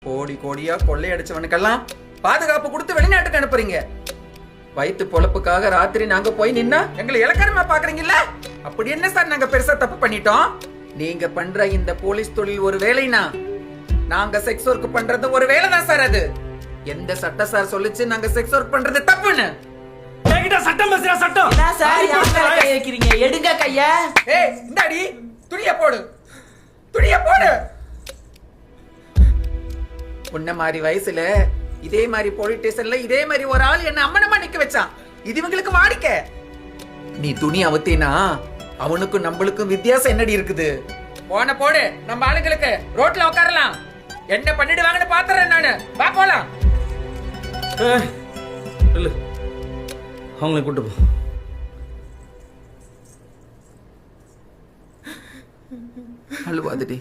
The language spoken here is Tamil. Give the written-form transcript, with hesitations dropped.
கோடி கோடியா கொள்ளையடிச்சவனுக்கெல்லாம் பாதுகாப்பு கொடுத்து வெளிநாட்டுக்கு அனுப்புறீங்க. வயிற்று பொழப்புக்காக ராத்திரி நாங்க போய் நின்னா எங்களை இலக்காரமா பாக்குறீங்கல்ல? அப்படி என்ன சார் நாங்க பெருசா தப்பு பண்ணிட்டோம்? நீங்க பண்ற இந்த போலீஸ் தொழில் ஒரு வேலைனா நாங்க செக்ஸ் ஒர்க் பண்றது ஒரு வேலை தான் சார். அது எந்த சட்ட சார் சொல்லுச்சு நாங்க செக்ஸ் ஒர்க் பண்றது தப்புன்னு? என்கிட்ட சட்டம் பேசுற சட்டம். என்ன சார் யார் மேல கை வைக்கிறீங்க? எடுங்க கைய. ஏய் இந்தாடி துணிய போடு, துணிய போடு. உன்ன மாதிரி வயசுல இதே மாதிரி போலீஸ் ஸ்டேஷன்ல இதே மாதிரி ஒரு ஆள் என்ன அம்மனமா நிக்க வச்சான். இது இவங்களுக்கு வாடிக்க. நீ துணி அவுத்தினா அவனுக்கும் நம்மளுக்கும் வித்தியாசம் என்னடி இருக்குது? போன போடு, நம்ம ஆளுங்களுக்கு ரோட்ல உட்காரலாம். என்ன பண்ணிடுவாங்கன்னு பாத்துறேன் நானு. வா போலாம். இல்ல அவங்களை கூட்டு போ. அழுவாதடி.